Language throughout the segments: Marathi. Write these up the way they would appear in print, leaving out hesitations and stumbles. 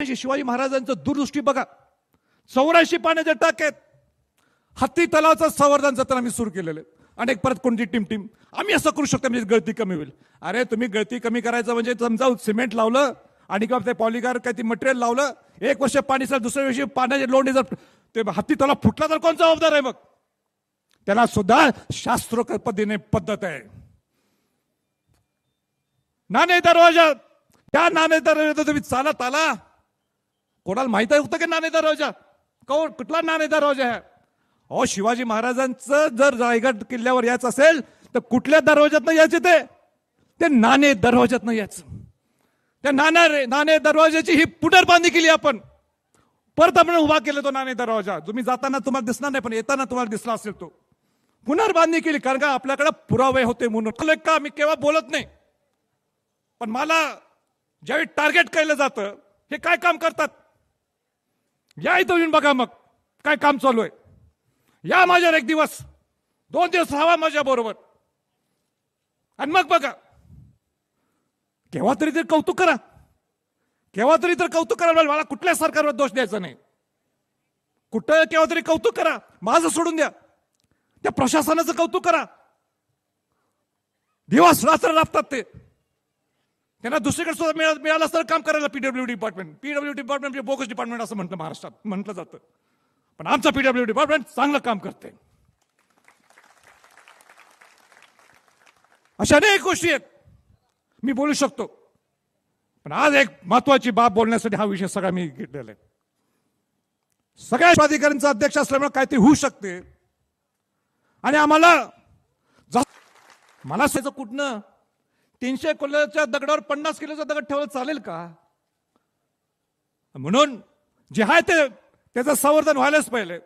शिवाजी महाराजांचं दूरदृष्टी बघा. 84 पाण्याचे टाके आहेत. हत्ती तलावाचं संवर्धन जतन आम्ही सुरू केलेलं आहे. अनेक परत कोणती टीम आम्ही असं करू शकतो म्हणजे गळती कमी होईल. अरे तुम्ही गळती कमी करायचं म्हणजे समजा सिमेंट लावलं आणि किंवा ते पॉलिकार काही ते मटेरियल लावलं, 1 वर्ष पाणी सर, दुसऱ्या वर्षी पाण्याचे लोंढे जर ते हत्ती तलाव फुटला तर कोण जबाबदार आहे? मग त्याला सुद्धा शास्त्रोक्त पद्धतीने पद्धत आहे. नाणे दरवाजा, त्या नाणे दरवाजा तुम्ही चालत आला, कोणाला माहित होतं की नाणे दरवाजा कुठला नाणे दरवाजा आहे? अहो शिवाजी महाराजांचं जर रायगड किल्ल्यावर यायचं असेल तर कुठल्या दरवाज्यातनं यायचे? ते नाणे दरवाज्यातनं यायचं. त्या नाणे दरवाजाची ही पुनर्बांधणी केली आपण. परत आपण उभा केला तो नाणे दरवाजा. तुम्ही जाताना तुम्हाला दिसणार नाही पण येताना तुम्हाला दिसला असेल. तो पुनर्बांधणी केली कारण का आपल्याकडे पुरावे होते म्हणून. का मी केव्हा बोलत नाही पण मला ज्यावेळी टार्गेट केलं जातं, हे काय काम करतात या इथं येऊन बघा मग काय काम चालू आहे. या माझ्यावर 1 दिवस 2 दिवस राहावा माझ्या बरोबर आणि मग बघा. केव्हा तरी तर कौतुक करा, केव्हा तरी तर कौतुक करा. मला कुठल्या सरकारवर दोष द्यायचा नाही. कुठं केव्हा तरी कौतुक करा, माझं सोडून द्या. त्या प्रशासनाचं कौतुक करा. दिवस रात्र राबतात ते. त्यांना दुसरीकडे सुद्धा मिळालं असतं काम करायला. पीडब्ल्यू डिपार्टमेंट म्हणजे बोगस डिपार्टमेंट असं म्हटलं महाराष्ट्रात म्हटलं जातं. पण आमचं पीडब्ल्यू डिपार्टमेंट चांगलं काम करते. अशा अनेक गोष्टी आहेत मी बोलू शकतो पण आज एक महत्वाची बाब बोलण्यासाठी हा विषय सगळा मी घेतलेला आहे. सगळ्या अधिकाऱ्यांचा अध्यक्ष असल्यामुळे काय ते होऊ शकते आणि आम्हाला मला कुठनं 300 किलोच्या दगडावर 50 किलोचा दगड ठेवलं चालेल का? म्हणून जे आहे ते त्याचं संवर्धन व्हायलाच पाहिजे.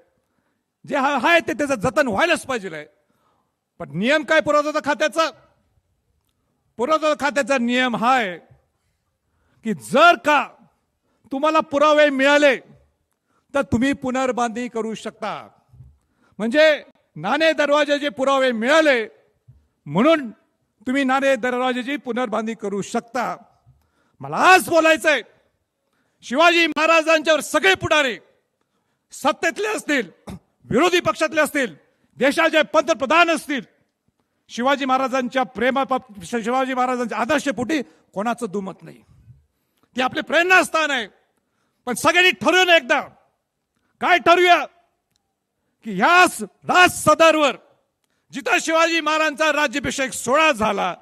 जे आहे ते त्याचं जतन व्हायलाच पाहिजे. पण नियम काय पुरावठा खात्याचा? पुरावठा खात्याचा नियम हा आहे की जर का तुम्हाला पुरावे मिळाले तर तुम्ही पुनर्बांधणी करू शकता. म्हणजे नाणे दरवाजाचे पुरावे मिळाले म्हणून तुम्ही नाणे दरवाजाची पुनर्बांधणी करू शकता. मला आज बोलायचंय, शिवाजी महाराजांच्यावर सगळे पुढारी सत्तेतले असतील, विरोधी पक्षातले असतील, देशाचे पंतप्रधान असतील, शिवाजी महाराजांच्या शिवाजी महाराजांच्या आदर्शपोटी कोणाचं दुमत नाही. ते आपले प्रेरणास्थान आहे. पण सगळ्यांनी ठरवून एकदा काय ठरवूया की ह्या राज सदरवर जिथं शिवाजी महाराजांचा राज्याभिषेक सोहळा झाला,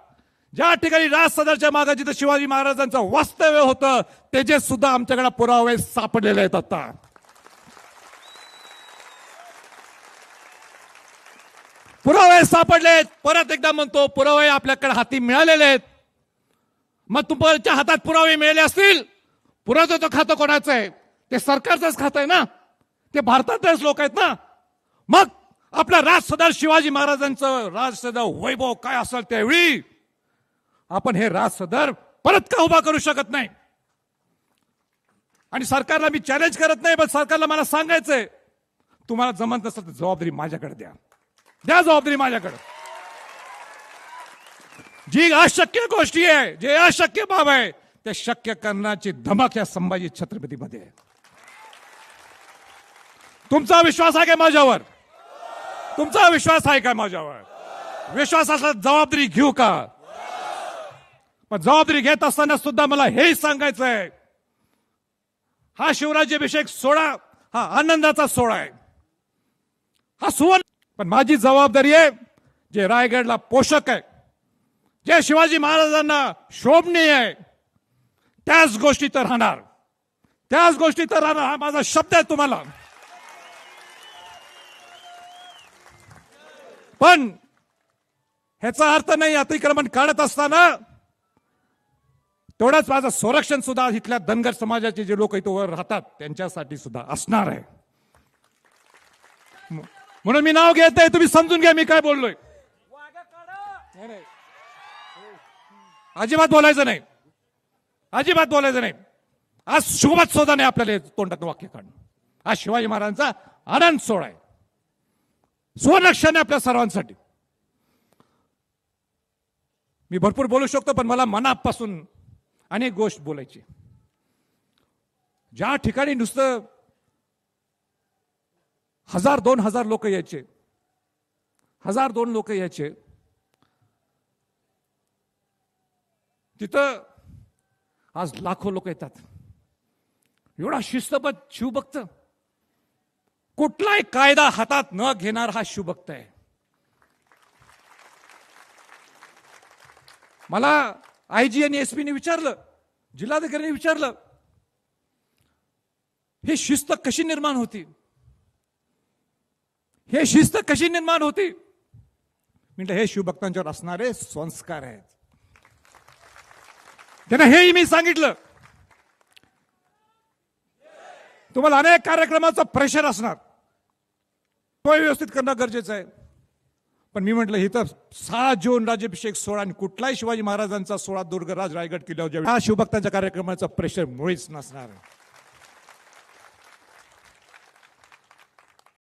ज्या ठिकाणी राज सदरच्या मागे जिथं शिवाजी महाराजांचं वास्तव्य होतं त्याचे सुद्धा आमच्याकडे पुरावे सापडलेले आहेत. आता पुरावे सापडले. परत एकदा म्हणतो पुरावे आपल्याकडे हाती मिळालेले आहेत. मग तुमच्या हातात पुरावे मिळाले असतील, पुरातत्व खातं कोणाचं आहे? ते सरकारचंच खातं आहे ना, ते भारतातलेच लोक आहेत ना. मग आपला राज सदर शिवाजी महाराजांचं राज सदर वैभव काय असेल त्यावेळी आपण हे राज सदर परत का उभा करू शकत नाही? आणि सरकारला मी चॅलेंज करत नाही पण सरकारला मला सांगायचंय, तुम्हाला जमत नसेल तर जबाबदारी माझ्याकडे द्या. जबाबदारी माझ्याकडे. जी अशक्य गोष्टी आहे, जे अशक्य बाब आहे ते शक्य करण्याची धमक या संभाजी छत्रपतीमध्ये आहे. तुमचा विश्वास आहे का माझ्यावर? तुमचा विश्वास आहे का माझ्यावर? विश्वास असला जबाबदारी घेऊ का? पण जबाबदारी घेत असताना सुद्धा मला हेही सांगायचं आहे, हा शिवराज्याभिषेक सोहळा हा आनंदाचा सोहळा आहे, हा सुवर्ण. पण माझी जबाबदारी आहे जे रायगडला पोषक आहे, जे शिवाजी महाराजांना शोभनीय आहे त्याच गोष्टी तर राहणार, त्याच गोष्टी तर राहणार. हा माझा शब्द आहे तुम्हाला. पण ह्याचा अर्थ नाही अतिक्रमण काढत असताना तेवढाच माझं संरक्षण सुद्धा इथल्या धनगर समाजाचे जे लोक इथं वर राहतात त्यांच्यासाठी सुद्धा असणार आहे. म्हणून मी नाव घेत आहे, तुम्ही समजून घ्या मी काय बोललोय. अजिबात बोलायचं नाही, अजिबात बोलायचं नाही. आज शुभमत सुद्धा नाही आपल्याला तोंडात वाक्य काढणं. आज शिवाजी महाराजांचा आनंद सोहळा आहे, सुवर्णक्षण आहे आपल्या सर्वांसाठी. मी भरपूर बोलू शकतो पण मला मनापासून अनेक गोष्ट बोलायची. ज्या ठिकाणी नुसतं 1000-2000 लोक यायचे, 1000-2000 लोक यायचे, तिथं आज लाखो लोक येतात. एवढा शिस्तबद्ध शिवभक्त, कुठलाही कायदा हातात न घेणार हा शिवभक्त आहे. मला आयजी आणि एसपीने विचारलं, जिल्हाधिकाऱ्यांनी विचारलं, ही शिस्त कशी निर्माण होती, हे शिस्त कशी निर्माण होती. म्हटलं हे शिवभक्तांच्यावर असणारे संस्कार आहेत. त्यांना हेही मी सांगितलं, तुम्हाला अनेक कार्यक्रमाचं प्रेशर असणार, तो व्यवस्थित करणं गरजेचं आहे. पण मी म्हटलं इथं 6 जून राज्याभिषेक सोहळा आणि कुठलाही शिवाजी महाराजांचा सोहळा दुर्गराज रायगड किल्ल्यावर ज्यावेळी हा शिवभक्तांच्या कार्यक्रमाचं प्रेशर मुळीच नसणार.